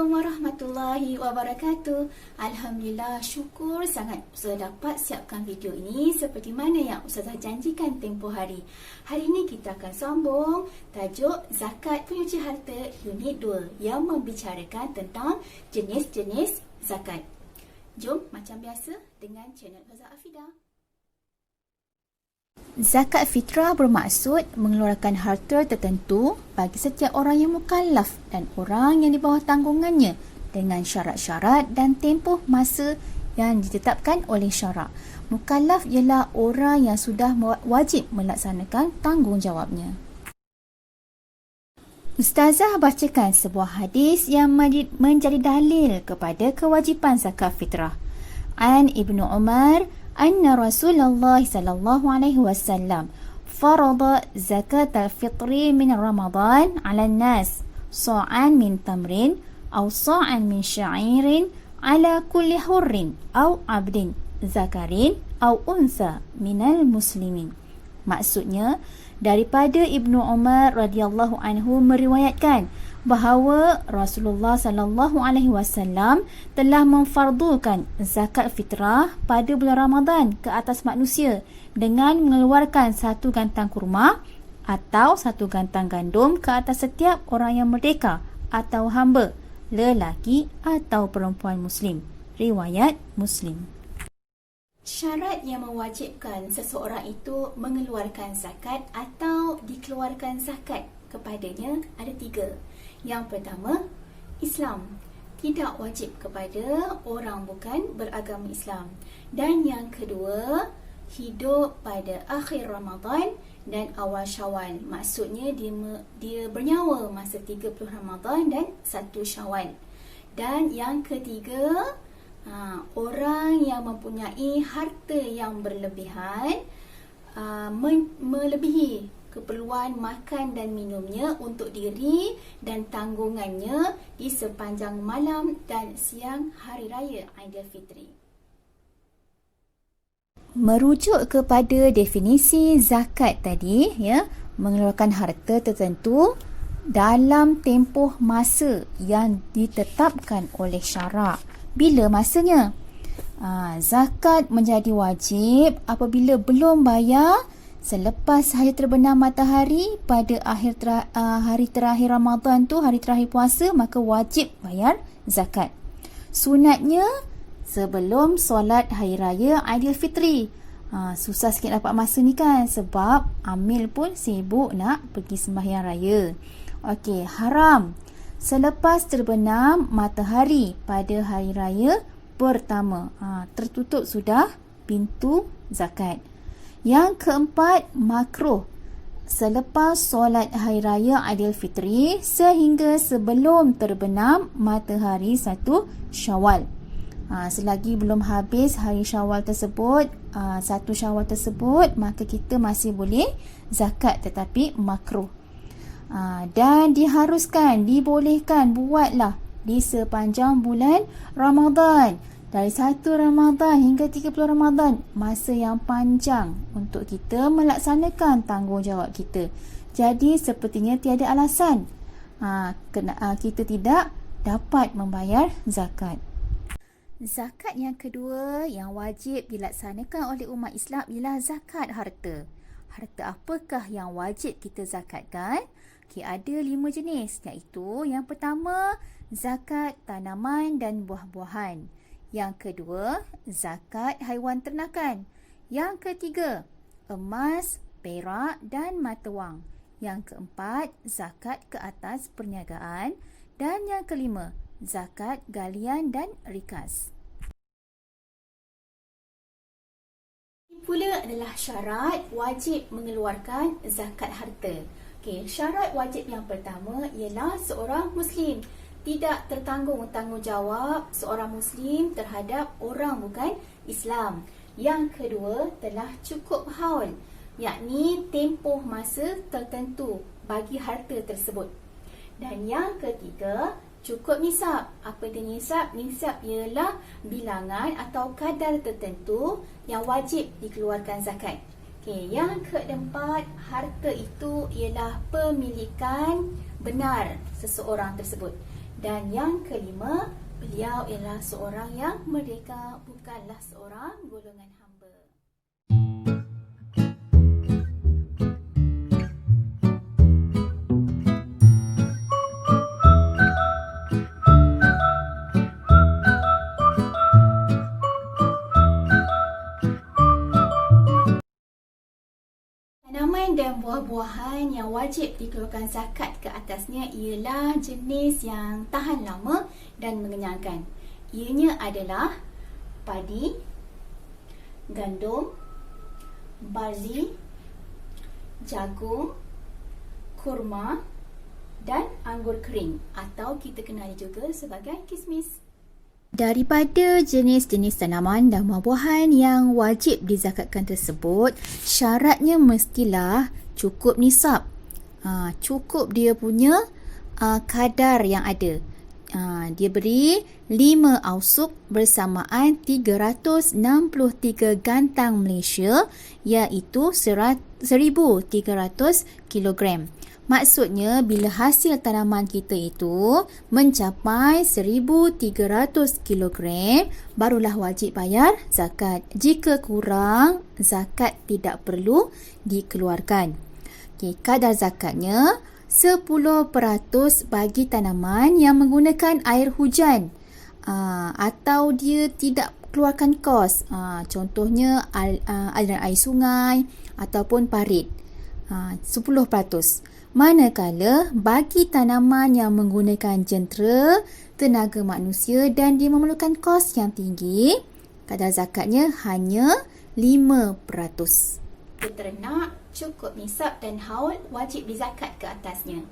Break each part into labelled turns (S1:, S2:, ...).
S1: Assalamualaikum warahmatullahi wabarakatuh. Alhamdulillah, syukur sangat Ustazah dapat siapkan video ini seperti mana yang Ustazah janjikan tempoh hari. Hari ini kita akan sambung tajuk Zakat Penyuci Harta Unit 2 yang membicarakan tentang jenis-jenis zakat. Jom macam biasa dengan channel Ustazah Afidah. Zakat fitrah bermaksud mengeluarkan harta tertentu bagi setiap orang yang mukallaf dan orang yang di bawah tanggungannya dengan syarat-syarat dan tempoh masa yang ditetapkan oleh syarak. Mukallaf ialah orang yang sudah wajib melaksanakan tanggungjawabnya. Ustazah bacakan sebuah hadis yang menjadi dalil kepada kewajipan zakat fitrah. An Ibnu Umar anna Rasulullah sallallahu alaihi wasallam farada zakat al-fitri min Ramadan 'ala an-nas sa'an min tamrin aw sa'an min sya'irin 'ala kulli hurrin aw 'abdin zakarin aw unsa minal muslimin. Maksudnya, daripada Ibnu Umar radhiyallahu anhu meriwayatkan bahawa Rasulullah sallallahu alaihi wasallam telah memfardukan zakat fitrah pada bulan Ramadan ke atas manusia dengan mengeluarkan satu gantang kurma atau satu gantang gandum ke atas setiap orang yang merdeka atau hamba, lelaki atau perempuan muslim. Riwayat Muslim. Syarat yang mewajibkan seseorang itu mengeluarkan zakat atau dikeluarkan zakat kepadanya ada 3. Yang pertama, Islam. Tidak wajib kepada orang bukan beragama Islam. Dan yang kedua, hidup pada akhir Ramadan dan awal Syawal. Maksudnya dia bernyawa masa 30 Ramadan dan 1 Syawal. Dan yang ketiga, orang yang mempunyai harta yang berlebihan, melebihi keperluan makan dan minumnya untuk diri dan tanggungannya di sepanjang malam dan siang hari raya Aidilfitri. Merujuk kepada definisi zakat tadi, mengeluarkan harta tertentu dalam tempoh masa yang ditetapkan oleh syarak. Bila masanya? Zakat menjadi wajib apabila belum bayar selepas hari terbenam matahari pada hari terakhir Ramadan tu, hari terakhir puasa, maka wajib bayar zakat. Sunatnya sebelum solat hari raya Aidilfitri. Susah sikit dapat masa ni kan, sebab Amil pun sibuk nak pergi sembahyang raya. Okey, haram selepas terbenam matahari pada hari raya pertama. Tertutup sudah pintu zakat. Yang keempat, makruh selepas solat hari raya Aidilfitri sehingga sebelum terbenam matahari 1 Syawal. Selagi belum habis hari Syawal tersebut, 1 Syawal tersebut, maka kita masih boleh zakat, tetapi makruh. Dan diharuskan, dibolehkan buatlah di sepanjang bulan Ramadan. Dari 1 Ramadan hingga 30 Ramadan, masa yang panjang untuk kita melaksanakan tanggungjawab kita. Jadi sepertinya tiada alasan kita tidak dapat membayar zakat. Zakat yang kedua yang wajib dilaksanakan oleh umat Islam ialah zakat harta. Harta apakah yang wajib kita zakatkan? Ada 5 jenis, iaitu yang pertama, zakat tanaman dan buah-buahan. Yang kedua, zakat haiwan ternakan. Yang ketiga, emas, perak dan mata wang. Yang keempat, zakat ke atas perniagaan. Dan yang kelima, zakat galian dan rikas. Ini pula adalah syarat wajib mengeluarkan zakat harta. Syarat wajib yang pertama ialah seorang Muslim. Tidak tertanggung tanggungjawab seorang Muslim terhadap orang bukan Islam. Yang kedua, telah cukup haul, yakni tempoh masa tertentu bagi harta tersebut. Dan yang ketiga, cukup nisab. Apa dia nisab? Nisab ialah bilangan atau kadar tertentu yang wajib dikeluarkan zakat. Yang keempat, harta itu ialah pemilikan benar seseorang tersebut. Dan yang kelima, beliau ialah seorang yang merdeka, bukanlah seorang golongan hamba. Tanaman dan buah-buahan yang wajib dikeluarkan zakat ke atasnya ialah jenis yang tahan lama dan mengenyangkan. Ianya adalah padi, gandum, barli, jagung, kurma dan anggur kering atau kita kenali juga sebagai kismis. Daripada jenis-jenis tanaman dan buah-buahan yang wajib dizakatkan tersebut, syaratnya mestilah cukup nisab. Cukup dia punya kadar yang ada. Dia beri 5 ausuk bersamaan 363 gantang Malaysia, iaitu 1,300 kilogram. Maksudnya bila hasil tanaman kita itu mencapai 1,300 kilogram, barulah wajib bayar zakat. Jika kurang, zakat tidak perlu dikeluarkan. Kadar zakatnya 10% bagi tanaman yang menggunakan air hujan atau dia tidak keluarkan kos. Contohnya aliran air sungai ataupun parit. 10%. Manakala bagi tanaman yang menggunakan jentera, tenaga manusia dan dia memerlukan kos yang tinggi, kadar zakatnya hanya 5%. Peternak cukup nisab dan haul wajib dizakat ke atasnya.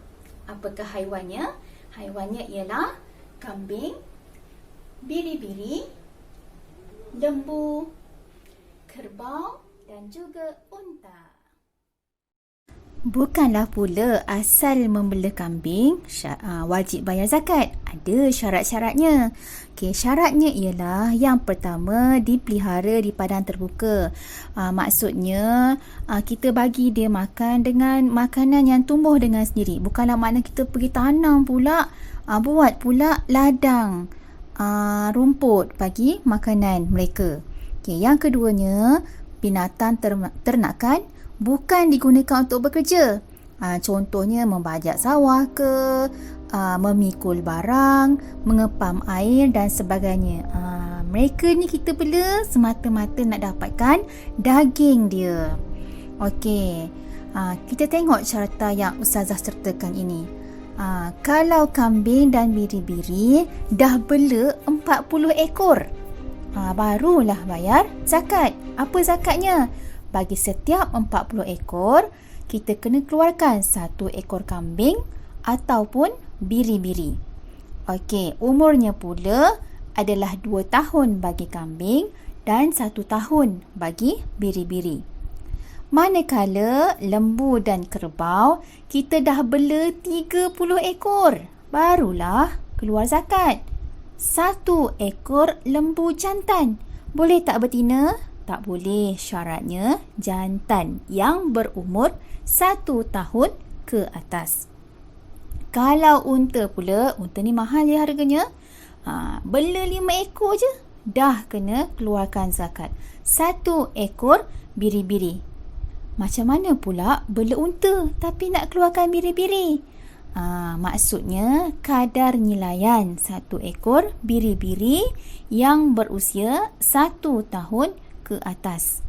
S1: Apakah haiwannya? Haiwannya ialah kambing, biri-biri, lembu, kerbau dan juga unta. Bukanlah pula asal membela kambing wajib bayar zakat. Ada syarat-syaratnya. Syaratnya ialah yang pertama, dipelihara di padang terbuka. Maksudnya kita bagi dia makan dengan makanan yang tumbuh dengan sendiri. Bukanlah makna kita pergi tanam pula, buat pula ladang rumput bagi makanan mereka. Yang keduanya, binatang ternakan bukan digunakan untuk bekerja. Contohnya membajak sawah ke, memikul barang, mengepam air dan sebagainya. Mereka ni kita bela semata-mata nak dapatkan daging dia. Okey, kita tengok carta yang Ustazah sertakan ini. Kalau kambing dan biri-biri dah bela 40 ekor, barulah bayar zakat. Apa zakatnya? Bagi setiap 40 ekor, kita kena keluarkan 1 ekor kambing ataupun biri-biri. Okey, umurnya pula adalah 2 tahun bagi kambing dan 1 tahun bagi biri-biri. Manakala lembu dan kerbau, kita dah bela 30 ekor, barulah keluar zakat. 1 ekor lembu jantan. Boleh tak betina? Tak boleh, syaratnya jantan yang berumur 1 tahun ke atas. Kalau unta pula, unta ni mahal ya harganya. Bela 5 ekor je, dah kena keluarkan zakat. 1 ekor biri-biri. Macam mana pula bela unta tapi nak keluarkan biri-biri? Maksudnya kadar nilaian 1 ekor biri-biri yang berusia 1 tahun ke atas.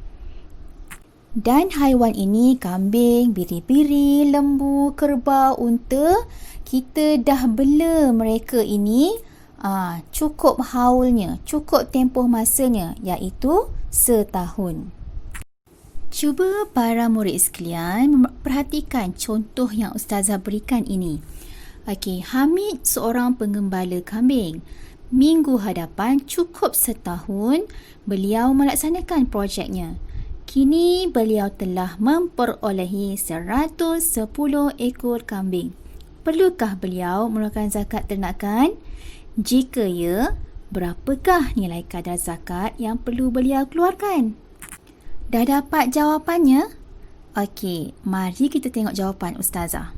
S1: Dan haiwan ini, kambing, biri-biri, lembu, kerbau, unta, kita dah bela mereka ini cukup haulnya, cukup tempoh masanya, iaitu setahun. Cuba para murid sekalian perhatikan contoh yang Ustazah berikan ini. Okey, Hamid seorang penggembala kambing. Minggu hadapan cukup setahun beliau melaksanakan projeknya. Kini beliau telah memperolehi 110 ekor kambing. Perlukah beliau mengeluarkan zakat ternakan? Jika ya, berapakah nilai kadar zakat yang perlu beliau keluarkan? Dah dapat jawapannya? Okey, mari kita tengok jawapan Ustazah.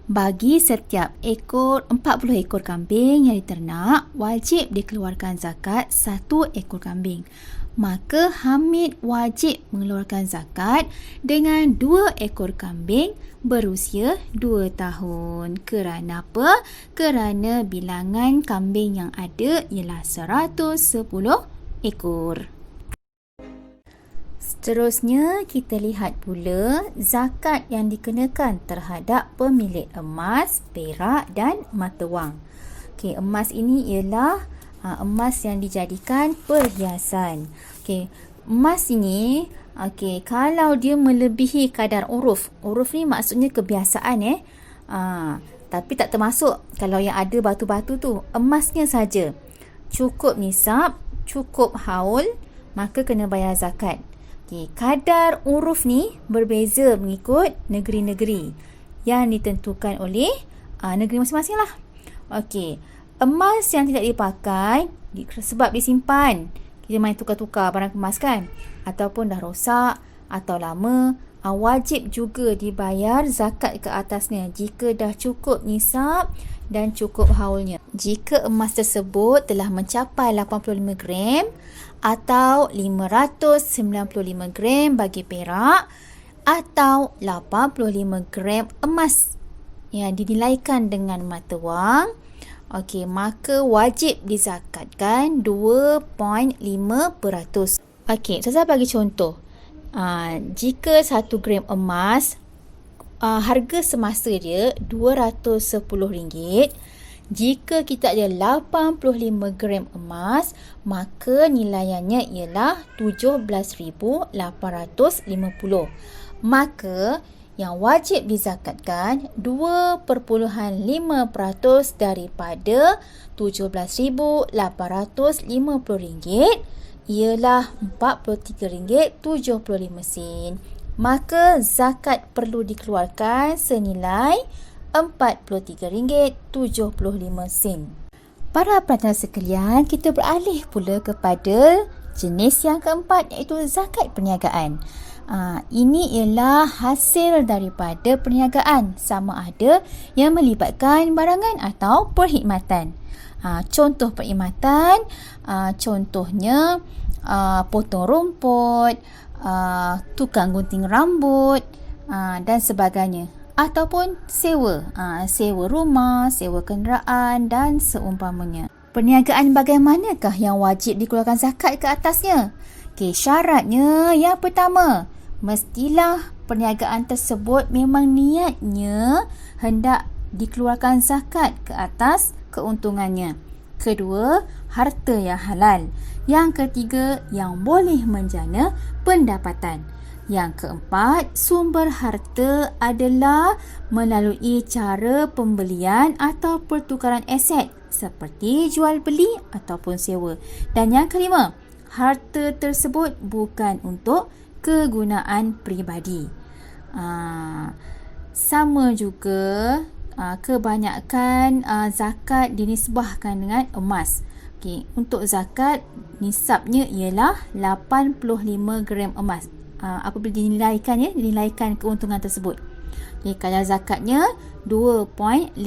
S1: Bagi setiap 40 ekor kambing yang diternak, wajib dikeluarkan zakat 1 ekor kambing. Maka Hamid wajib mengeluarkan zakat dengan 2 ekor kambing berusia 2 tahun. Kerana apa? Kerana bilangan kambing yang ada ialah 110 ekor. Seterusnya, kita lihat pula zakat yang dikenakan terhadap pemilik emas, perak dan mata wang. Okey, emas ini ialah emas yang dijadikan perhiasan. Okey, emas ini kalau dia melebihi kadar uruf. Uruf ni maksudnya kebiasaan tapi tak termasuk kalau yang ada batu-batu tu. Emasnya saja. Cukup nisab, cukup haul, maka kena bayar zakat. Okey, kadar uruf ni berbeza mengikut negeri-negeri yang ditentukan oleh negeri masing-masing lah. Okey, emas yang tidak dipakai sebab disimpan, kita main tukar-tukar barang emas kan, ataupun dah rosak atau lama, wajib juga dibayar zakat ke atasnya jika dah cukup nisab dan cukup haulnya. Jika emas tersebut telah mencapai 85 gram atau 595 gram bagi perak atau 85 gram emas yang dinilaikan dengan mata wang, okey, maka wajib dizakatkan 2.5%. Okey, saya bagi contoh. Jika 1 gram emas harga semasa dia RM210, jika kita ada 85 gram emas, maka nilaiannya ialah RM17,850. Maka yang wajib dizakatkan 2.5% daripada RM17,850 ialah RM43.75. Maka zakat perlu dikeluarkan senilai RM43.75. Para penonton sekalian, kita beralih pula kepada jenis yang keempat, iaitu zakat perniagaan. Ini ialah hasil daripada perniagaan, sama ada yang melibatkan barangan atau perkhidmatan. Contoh perkhidmatan, contohnya potong rumput, tukang gunting rambut dan sebagainya. Ataupun sewa rumah, sewa kenderaan dan seumpamanya. Perniagaan bagaimanakah yang wajib dikeluarkan zakat ke atasnya? Okey, syaratnya yang pertama, mestilah perniagaan tersebut memang niatnya hendak dikeluarkan zakat ke atas keuntungannya. Kedua, harta yang halal. Yang ketiga, yang boleh menjana pendapatan. Yang keempat, sumber harta adalah melalui cara pembelian atau pertukaran aset seperti jual beli ataupun sewa. Dan yang kelima, harta tersebut bukan untuk kegunaan peribadi. Sama juga kebanyakan zakat dinisbahkan dengan emas. Okey, untuk zakat nisabnya ialah 85 gram emas. Apabila dinilaikan keuntungan tersebut. Okay, kadar zakatnya 2.5%.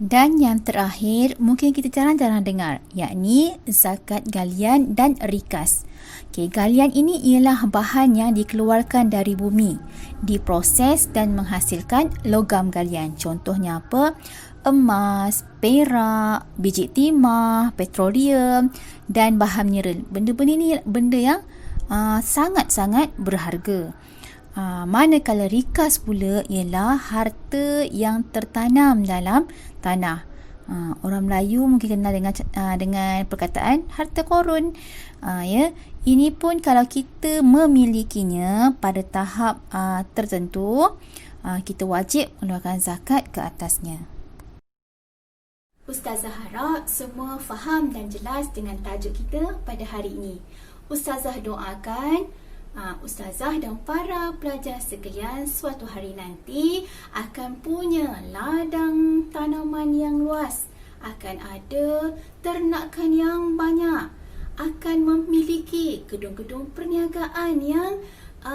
S1: Dan yang terakhir, mungkin kita jarang-jarang dengar, yakni zakat galian dan rikas. Okay, galian ini ialah bahan yang dikeluarkan dari bumi, diproses dan menghasilkan logam galian. Contohnya apa? Emas, perak, biji timah, petroleum dan bahan mineral. Benda-benda ni benda yang sangat-sangat berharga. Manakala rikas pula ialah harta yang tertanam dalam tanah. Orang Melayu mungkin kenal dengan perkataan harta korun. Ini pun kalau kita memilikinya pada tahap tertentu, kita wajib mengeluarkan zakat ke atasnya. Ustazah harap semua faham dan jelas dengan tajuk kita pada hari ini. Ustazah doakan Ustazah dan para pelajar sekalian suatu hari nanti akan punya ladang tanaman yang luas, akan ada ternakan yang banyak, akan memiliki gedung-gedung perniagaan yang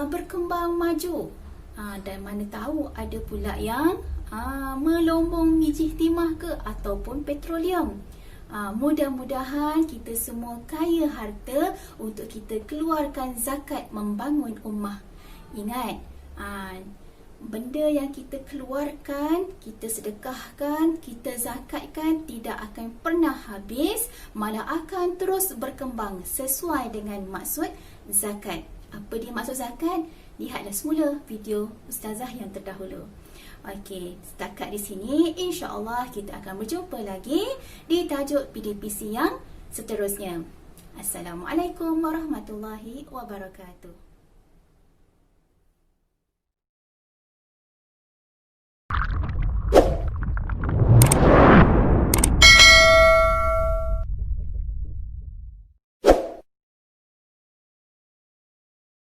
S1: berkembang maju, Dan mana tahu ada pula yang melombong biji timah ke ataupun petroleum. Mudah-mudahan kita semua kaya harta untuk kita keluarkan zakat membangun ummah. Ingat, benda yang kita keluarkan, kita sedekahkan, kita zakatkan tidak akan pernah habis, malah akan terus berkembang sesuai dengan maksud zakat. Apa dia maksud zakat? Lihatlah semula video ustazah yang terdahulu. Okey, setakat di sini insya-Allah kita akan berjumpa lagi di tajuk PDPC yang seterusnya. Assalamualaikum warahmatullahi wabarakatuh.